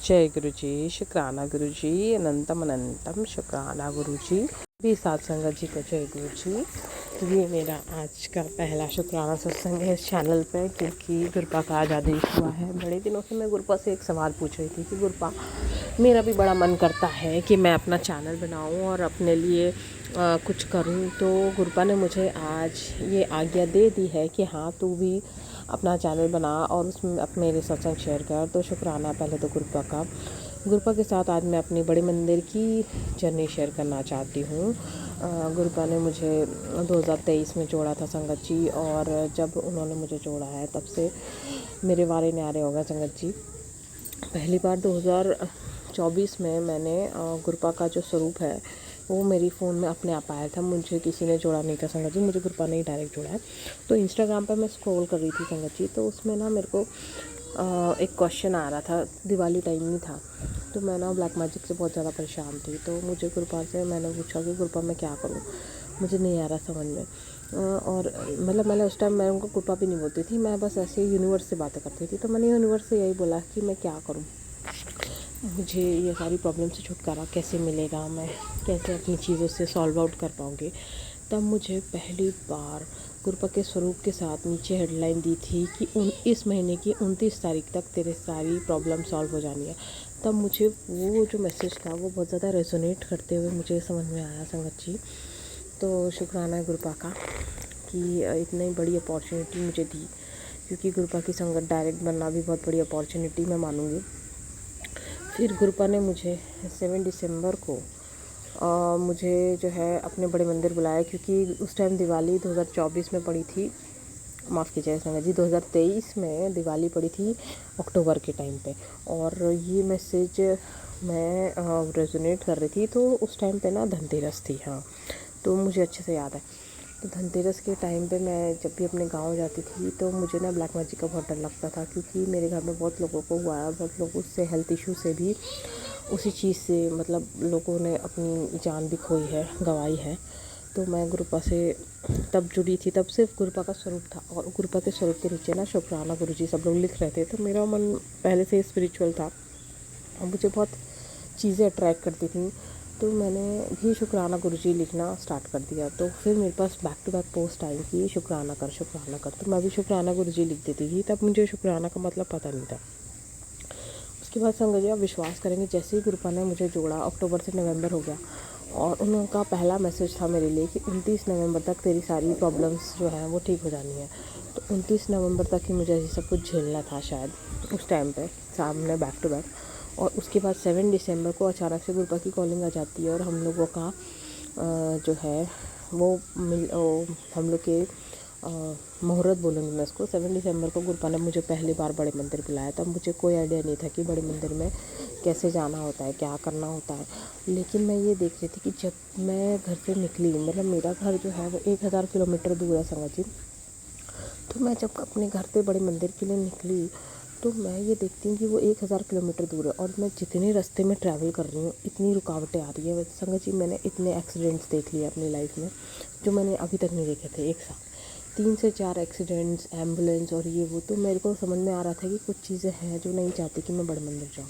जय गुरु जी, शुक्राना गुरु जी, अनंतम अनंतम शुक्राना गुरु जी। भी सात संगत जी को जय गुरु जी। ये मेरा आज का पहला शुक्राना सत्संग है इस चैनल पे, क्योंकि गुरपा का आज आदेश हुआ है। बड़े दिनों से मैं गुरपा से एक सवाल पूछ रही थी कि गुरपा, मेरा भी बड़ा मन करता है कि मैं अपना चैनल बनाऊं और अपने लिए कुछ करूं। तो गुरपा ने मुझे आज ये आज्ञा दे दी है कि हाँ, तू भी अपना चैनल बना और उसमें अपने मेरे सत्संग शेयर कर। तो शुक्राना पहले तो गुरपा का। गुरपा के साथ आज मैं अपनी बड़े मंदिर की जर्नी शेयर करना चाहती हूँ। गुरपा ने मुझे 2023 में जोड़ा था संगत जी, और जब उन्होंने मुझे जोड़ा है तब से मेरे वारे न्यारे हो गए संगत जी। पहली बार 2024 में मैंने गुरपा का जो स्वरूप है वो मेरी फ़ोन में अपने आप आया था। मुझे किसी ने जोड़ा नहीं था संगत जी, मुझे गुरपा ने ही डायरेक्ट जोड़ा है। तो इंस्टाग्राम पर मैं स्क्रॉल कर रही थी संगत जी, तो उसमें ना मेरे को एक क्वेश्चन आ रहा था। दिवाली टाइम नहीं था, तो मैं ना ब्लैक मैजिक से बहुत ज़्यादा परेशान थी। तो मुझे गुरपा से मैंने पूछा कि गुरपा मैं क्या करूँ, मुझे नहीं आ रहा समझ में। और मतलब मैंने उस टाइम मैं उनको गुरपा भी नहीं बोलती थी, मैं बस ऐसे यूनिवर्स से बातें करती थी। तो मैंने यूनिवर्स से यही बोला कि मैं क्या करूँ, मुझे ये सारी प्रॉब्लम से छुटकारा कैसे मिलेगा, मैं कैसे अपनी चीज़ों से सॉल्व आउट कर पाऊँगी। तब मुझे पहली बार गुरपा के स्वरूप के साथ नीचे हेडलाइन दी थी कि इस महीने की 29 तारीख तक तेरे सारी प्रॉब्लम सॉल्व हो जानी है। तब मुझे वो जो मैसेज था वो बहुत ज़्यादा रेजोनेट करते हुए मुझे समझ में आया संगत जी। तो शुक्राना है गुरपा का कि इतनी बड़ी अपॉर्चुनिटी मुझे दी, क्योंकि गुरपा की संगत डायरेक्ट बनना भी बहुत बड़ी अपॉर्चुनिटी मैं मानूँगी। फिर गुरपा ने मुझे 7 दिसंबर को मुझे जो है अपने बड़े मंदिर बुलाया, क्योंकि उस टाइम दिवाली 2024 में पड़ी थी, माफ़ कीजिएगा संगत जी, 2023 में दिवाली पड़ी थी अक्टूबर के टाइम पे। और ये मैसेज मैं रेजोनेट कर रही थी, तो उस टाइम पे ना धनतेरस थी। हाँ, तो मुझे अच्छे से याद है। तो धनतेरस के टाइम पे मैं जब भी अपने गांव जाती थी तो मुझे ना ब्लैक मैजिक का बहुत डर लगता था, क्योंकि मेरे घर में बहुत लोगों को हुआ है, बहुत लोगों से हेल्थ इशू से भी उसी चीज़ से मतलब लोगों ने अपनी जान भी खोई है, गंवाई है। तो मैं गुरपा से तब जुड़ी थी, तब सिर्फ गुरपा का स्वरूप था, और गुरपा के स्वरूप के नीचे ना शुक्राना गुरु जी सब लोग लिख रहे थे। तो मेरा मन पहले से स्पिरिचुअल था और मुझे बहुत चीज़ें अट्रैक्ट करती थी। तो मैंने भी शुक्राना गुरु जी लिखना स्टार्ट कर दिया। तो फिर मेरे पास बैक टू बैक पोस्ट आई कि शुक्राना कर, शुक्राना कर। तो मैं भी शुक्राना गुरु जी लिख देती थी। तब मुझे शुक्राना का मतलब पता नहीं था। उसके बाद संगत जी आप विश्वास करेंगे, जैसे ही गुरपा ने मुझे जोड़ा, अक्टूबर से नवंबर हो गया, और उनका पहला मैसेज था मेरे लिए कि 29 नवंबर तक तेरी सारी प्रॉब्लम्स जो हैं वो ठीक हो जानी है। तो 29 नवंबर तक ही मुझे ये सब कुछ झेलना था शायद उस टाइम पे सामने बैक टू बैक। और उसके बाद 7 दिसंबर को अचानक से गुरपा की कॉलिंग आ जाती है, और हम लोगों का जो है वो हम लोग के मुहूर्त बोलूँगी मैं इसको। 7 दिसंबर को गुरपा ने मुझे पहली बार बड़े मंदिर बुलाया। तब मुझे कोई आइडिया नहीं था कि बड़े मंदिर में कैसे जाना होता है, क्या करना होता है। लेकिन मैं ये देख रही थी कि जब मैं घर से निकली, मतलब मेरा घर जो है वो 1000 किलोमीटर दूर है संगत जी। तो मैं जब अपने घर से बड़े मंदिर के लिए निकली, तो मैं ये देखती हूँ कि वो 1000 किलोमीटर दूर है, और मैं जितने रास्ते में ट्रैवल कर रही हूँ इतनी रुकावटें आ रही है संगत जी। मैंने इतने एक्सीडेंट्स देख लिए अपनी लाइफ में जो मैंने अभी तक नहीं देखे थे। एक साथ 3 से 4 एक्सीडेंट्स, एम्बुलेंस और ये वो। तो मेरे को समझ में आ रहा था कि कुछ चीज़ें हैं जो नहीं चाहती कि मैं बड़े मंदिर जाऊँ।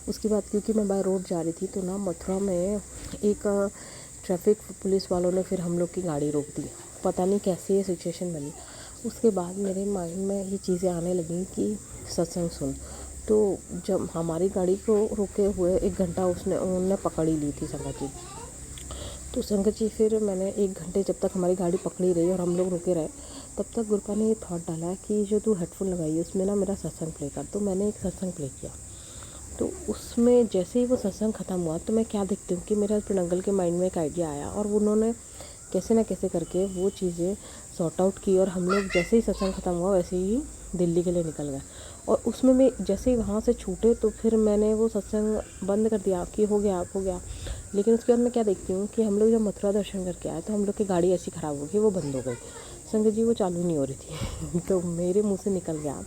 उसके बाद क्योंकि मैं बाय रोड जा रही थी, तो ना मथुरा में एक ट्रैफिक पुलिस वालों ने फिर हम लोग की गाड़ी रोक दी। पता नहीं कैसे ये सिचुएशन बनी। उसके बाद मेरे माइंड में ये चीज़ें आने लगी कि सत्संग सुन। तो जब हमारी गाड़ी को रोके हुए 1 घंटा उन्होंने पकड़ ही ली थी संगत जी। तो संगत जी फिर मैंने 1 घंटे जब तक हमारी गाड़ी पकड़ी रही और हम लोग रुके रहे, तब तक गुरपा ने ये थॉट डाला कि जो तू हेडफोन लगाई है उसमें ना मेरा सत्संग प्ले कर। तो मैंने एक सत्संग प्ले किया। तो उसमें जैसे ही वो सत्संग ख़त्म हुआ, तो मैं क्या देखती हूँ कि मेरे हस्बैंड अंकल के माइंड में एक आइडिया आया, और उन्होंने कैसे ना कैसे करके वो चीज़ें सॉर्ट आउट की, और हम लोग जैसे ही सत्संग ख़त्म हुआ वैसे ही दिल्ली के लिए निकल गए। और उसमें मैं जैसे ही वहाँ से छूटे, तो फिर मैंने वो सत्संग बंद कर दिया कि हो गया हो गया। लेकिन उसके बाद मैं क्या देखती हूँ कि हम लोग जब मथुरा दर्शन करके आए, तो हम लोग की गाड़ी ऐसी ख़राब हो गई, वो बंद हो गई संगत जी, वो चालू नहीं हो रही थी। तो मेरे मुँह से निकल गया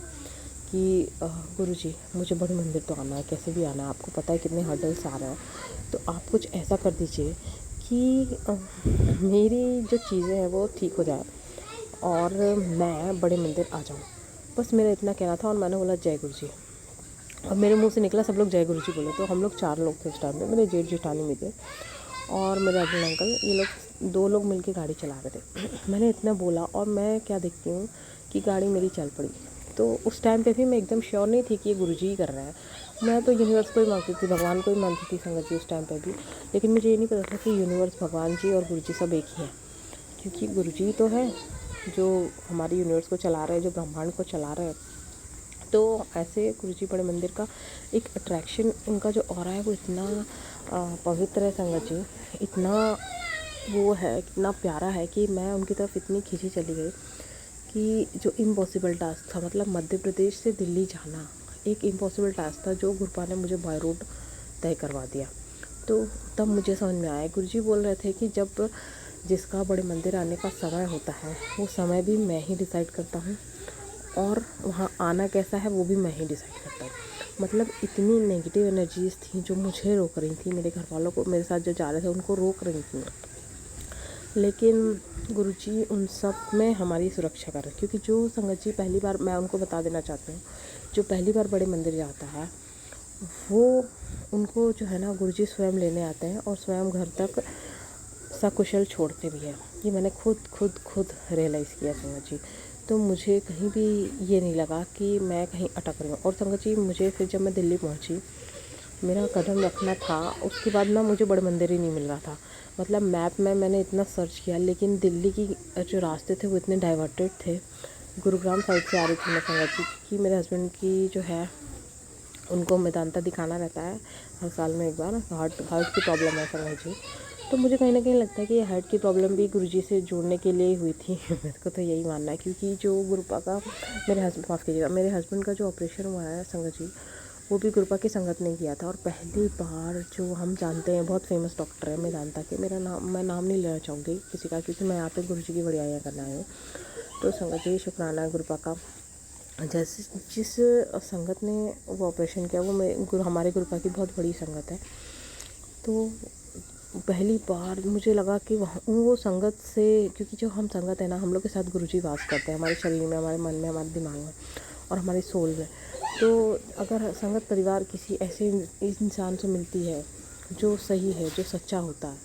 कि गुरु जी मुझे बड़े मंदिर तो आना है, कैसे भी आना है, आपको पता है कितने हर्डल्स आ रहे हैं। तो आप कुछ ऐसा कर दीजिए कि मेरी जो चीज़ें हैं वो ठीक हो जाए और मैं बड़े मंदिर आ जाऊँ। बस मेरा इतना कहना था, और मैंने बोला जय गुरु जी। और मेरे मुंह से निकला सब लोग जय गुरु जी बोले। तो हम लोग 4 लोग थे उस टाइम पे, मेरे जेठ जेठानी भी थे और मेरे हस्बैंड अंकल, ये लोग 2 लोग मिल के गाड़ी चला रहे थे। मैंने इतना बोला और मैं क्या देखती हूँ कि गाड़ी मेरी चल पड़ी। तो उस टाइम पे भी मैं एकदम श्योर नहीं थी कि ये गुरुजी ही कर रहे हैं। मैं तो यूनिवर्स को ही मानती थी, भगवान को ही मानती थी संगत जी उस टाइम पे भी। लेकिन मुझे ये नहीं पता था कि यूनिवर्स, भगवान जी और गुरुजी सब एक ही हैं। क्योंकि गुरुजी तो है जो हमारे यूनिवर्स को चला रहे हैं, जो ब्रह्मांड को चला रहे हैं। तो ऐसे गुरुजी बड़े मंदिर का एक अट्रैक्शन, उनका जो ऑरा है वो इतना पवित्र है संगत जी, इतना वो है, इतना प्यारा है कि मैं उनकी तरफ इतनी खींची चली गई कि जो इम्पॉसिबल टास्क था, मतलब मध्य प्रदेश से दिल्ली जाना एक इम्पॉसिबल टास्क था, जो गुरुपा ने मुझे बाय रोड तय करवा दिया। तो तब मुझे समझ में आया, गुरुजी बोल रहे थे कि जब जिसका बड़े मंदिर आने का समय होता है वो समय भी मैं ही डिसाइड करता हूँ और वहाँ आना कैसा है वो भी मैं ही डिसाइड करता हूँ। मतलब इतनी नेगेटिव एनर्जीज थी जो मुझे रोक रही थी, मेरे घर वालों को, मेरे साथ जो जा रहे थे उनको रोक रही थी। लेकिन गुरुजी उन सब में हमारी सुरक्षा कर रहे, क्योंकि जो संगत जी पहली बार, मैं उनको बता देना चाहती हूँ, जो पहली बार बड़े मंदिर जाता है वो, उनको जो है ना गुरुजी स्वयं लेने आते हैं और स्वयं घर तक सकुशल छोड़ते भी हैं। ये मैंने खुद रियलाइज़ किया संगत जी। तो मुझे कहीं भी ये नहीं लगा कि मैं कहीं अटक रही हूँ। और संगत जी मुझे फिर जब मैं दिल्ली पहुँची, मेरा कदम रखना था, उसके बाद ना मुझे बड़े मंदिर ही नहीं मिल रहा था। मतलब मैप में मैंने इतना सर्च किया, लेकिन दिल्ली की जो रास्ते थे वो इतने डाइवर्टेड थे। गुरुग्राम साइड से आ रही थी मैं संगत जी, कि मेरे हस्बैंड की जो है उनको मेदांता दिखाना रहता है हर साल में एक बार, हार्ट की प्रॉब्लम है संगत जी। तो मुझे कहीं ना कहीं लगता है कि ये हार्ट की प्रॉब्लम भी गुरुजी से जोड़ने के लिए ही हुई थी। मेरे को तो यही मानना है, क्योंकि जो गुरुपा का, मेरे हस्बैंड, माफ़ कीजिएगा, मेरे हस्बैंड का जो ऑपरेशन हुआ है संगत जी, वो भी गुरुपा की संगत ने किया था। और पहली बार जो हम जानते हैं, बहुत फेमस डॉक्टर है मेदांता के, मेरा नाम, मैं नाम नहीं लेना चाहूँगी किसी का, क्योंकि मैं यहाँ पे गुरुजी की बड़ाइयाँ करना आई हूँ। तो संगत जी शुक्राना है गुरुपा का, जैसे जिस संगत ने वो ऑपरेशन किया, वो हमारे गुरुपा की बहुत बड़ी संगत है। तो पहली बार मुझे लगा कि वहाँ वो संगत से, क्योंकि जो हम संगत है ना, हम लोग के साथ गुरुजी वास करते हैं, हमारे शरीर में, हमारे मन में, हमारे दिमाग में और हमारी सोल में। तो अगर संगत परिवार किसी ऐसे इंसान से मिलती है जो सही है, जो सच्चा होता है,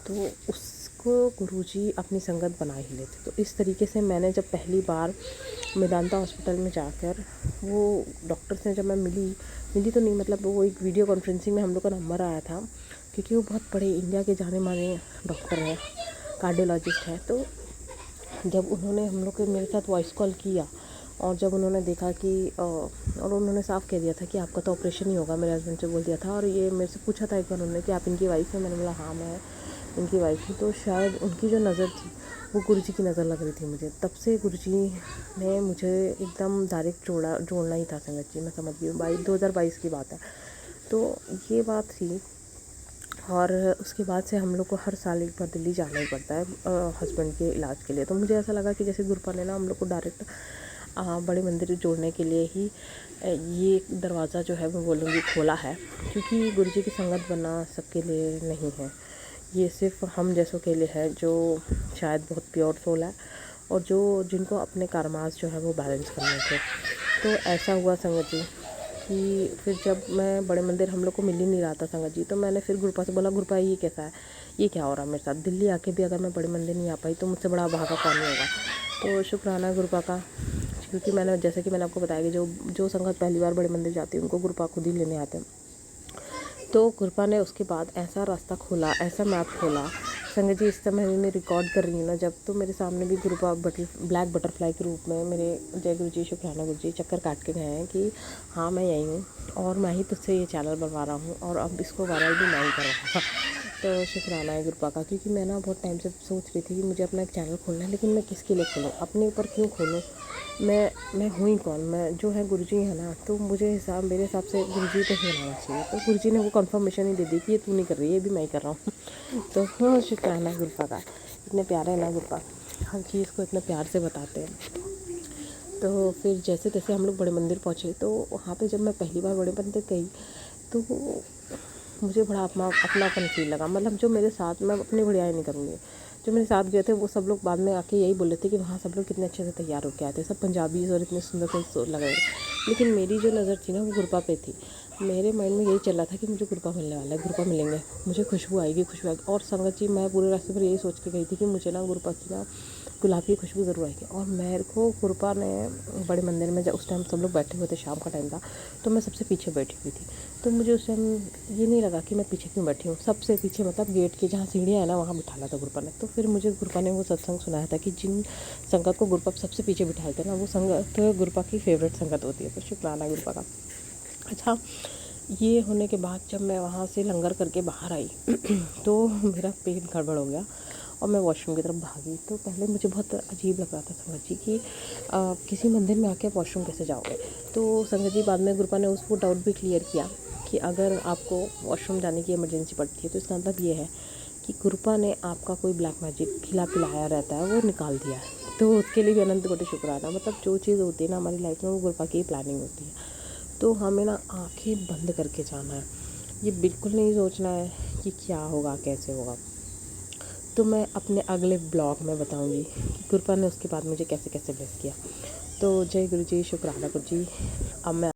तो उसको गुरुजी अपनी संगत बना ही लेते। तो इस तरीके से मैंने जब पहली बार मेदांता हॉस्पिटल में जाकर वो डॉक्टर से जब मैं मिली तो नहीं, मतलब वो एक वीडियो कॉन्फ्रेंसिंग में हम लोग का नंबर आया था, क्योंकि वो बहुत बड़े इंडिया के जाने माने डॉक्टर हैं, कार्डियोलॉजिस्ट हैं। तो जब उन्होंने हम लोग के मेरे साथ वॉइस कॉल किया और जब उन्होंने देखा कि और उन्होंने साफ़ कह दिया था कि आपका तो ऑपरेशन ही होगा, मेरे हस्बैंड से बोल दिया था। और ये मेरे से पूछा था एक बार उन्होंने कि आप इनकी वाइफ हैं, मैंने बोला हाँ मैं इनकी वाइफ हूँ। तो शायद उनकी जो नज़र थी वो गुरुजी की नज़र लग रही थी मुझे। तब से गुरुजी ने मुझे एकदम डायरेक्ट जोड़ना ही था संगत जी, मैं समझ गई। 2022 की बात है। तो ये बात थी। और उसके बाद से हम लोग को हर साल एक बार दिल्ली जाना ही पड़ता है हस्बैंड के इलाज के लिए। तो मुझे ऐसा लगा कि जैसे गुरुपा ने ना हम लोग को डायरेक्ट बड़े मंदिर जोड़ने के लिए ही ये दरवाज़ा जो है मैं बोलूँगी खोला है, क्योंकि गुरुजी की संगत बनना सबके लिए नहीं है, ये सिर्फ हम जैसों के लिए है जो शायद बहुत प्योर सोल है और जिनको अपने कर्मास जो है वो बैलेंस करने थे। तो ऐसा हुआ संगत जी कि फिर जब मैं बड़े मंदिर, हम लोग को मिल ही नहीं रहा था संगत जी, तो मैंने फिर गुरुपा से बोला, गुरुपा ये कैसा है, ये क्या हो रहा है मेरे साथ, दिल्ली आके भी अगर मैं बड़े मंदिर नहीं आ पाई तो मुझसे बड़ा भागा कौन नहीं होगा। तो शुक्राना गुरुपा का, क्योंकि मैंने, जैसे कि मैंने आपको बताया कि जो संगत पहली बार बड़े मंदिर जाती है उनको गुरुपा खुद ही लेने आते हैं। तो गुरुपा ने उसके बाद ऐसा रास्ता खोला, ऐसा मैप खोला संगत जी। इस समय मैं रिकॉर्ड कर रही हूँ ना, जब तो मेरे सामने भी गुरुपा ब्लैक बटरफ्लाई के रूप में मेरे जय गुरु जी, शुक्राना गुरु जी चक्कर काट के गए हैं कि हाँ मैं यही हूँ और मैं ही तुझसे ये चैनल बनवा रहा हूँ और अब इसको वायरल भी मैं ही करवाऊँगा। तो शुक्राना है गुरुपा का, क्योंकि मैं ना बहुत टाइम से सोच रही थी कि मुझे अपना एक चैनल खोलना है, लेकिन मैं किसके लिए खोलूँ, अपने ऊपर क्यों खोलूँ, मैं हुई कौन, मैं जो है गुरुजी है ना। तो मेरे हिसाब से गुरुजी को ही बनाना चाहिए। तो गुरुजी ने वो कंफर्मेशन ही दे दी कि ये तू नहीं कर रही है, ये भी मैं ही कर रहा हूँ। तो हाँ शुक्राना है गुरुपा का, इतने प्यारे है ना गुरुपा, हर चीज़ को इतने प्यार से बताते हैं। तो फिर जैसे तैसे हम लोग बड़े मंदिर पहुँचे। तो वहाँ पे जब मैं पहली बार बड़े मंदिर गई तो मुझे बड़ा अपनापन फील लगा। मतलब जो मेरे साथ, मैं अपनी बढ़ियाई नहीं करूँगी, जो मेरे साथ गए थे वो सब लोग बाद में आके यही बोले थे कि वहाँ सब लोग कितने अच्छे से तैयार होके आए थे, सब पंजाबीज़ और इतने सुंदर लग रहे थे। लेकिन मेरी जो नज़र थी ना वो गुरपा पे थी। मेरे माइंड में यही चल रहा था कि मुझे गुरपा मिलने वाला है, गुरपा मिलेंगे, मुझे खुशबू आएगी, खुशबू आएगी। और संगत जी मैं पूरे रास्ते पर यही सोच के गई थी कि मुझे ना गुरपा की ना गुलाब की खुशबू ज़रूर आएगी। और मेरे को गुरपा ने बड़े मंदिर में, जब उस टाइम सब लोग बैठे हुए थे, शाम का टाइम था, तो मैं सबसे पीछे बैठी हुई थी। तो मुझे उस टाइम ये नहीं लगा कि मैं पीछे क्यों बैठी हूँ, सबसे पीछे मतलब गेट के जहाँ सीढ़ियाँ है ना वहाँ बिठाना था गुरपा ने। तो फिर मुझे गुरपा ने वो सत्संग सुनाया था कि जिन संगत को गुरपा सबसे पीछे बिठाते हैं ना, वो संगत गुरपा की फेवरेट संगत होती है। तो शुक्राना गुरपा का। अच्छा, ये होने के बाद जब मैं वहाँ से लंगर करके बाहर आई तो मेरा पेट गड़बड़ हो गया और मैं वॉशरूम की तरफ भागी। तो पहले मुझे बहुत अजीब लग रहा था संगत जी कि किसी मंदिर में आके वॉशरूम कैसे जाओगे। तो संगत जी बाद में गुरपा ने उसको डाउट भी क्लियर किया कि अगर आपको वॉशरूम जाने की इमरजेंसी पड़ती है तो इसका मतलब ये है कि गुरपा ने आपका कोई ब्लैक मैजिक खिला पिलाया रहता है वो निकाल दिया है। तो उसके लिए भी अनंत कोटि शुक्राना। मतलब जो चीज़ होती है ना हमारी लाइफ में, वो गुरपा की प्लानिंग होती है। तो हमें ना आंखें बंद करके जाना है, ये बिल्कुल नहीं सोचना है कि क्या होगा कैसे होगा। तो मैं अपने अगले ब्लॉग में बताऊंगी कि गुरपा ने उसके बाद मुझे कैसे कैसे ब्लेस किया। तो जय गुरु जी, शुक्राना गुरु जी। अब मैं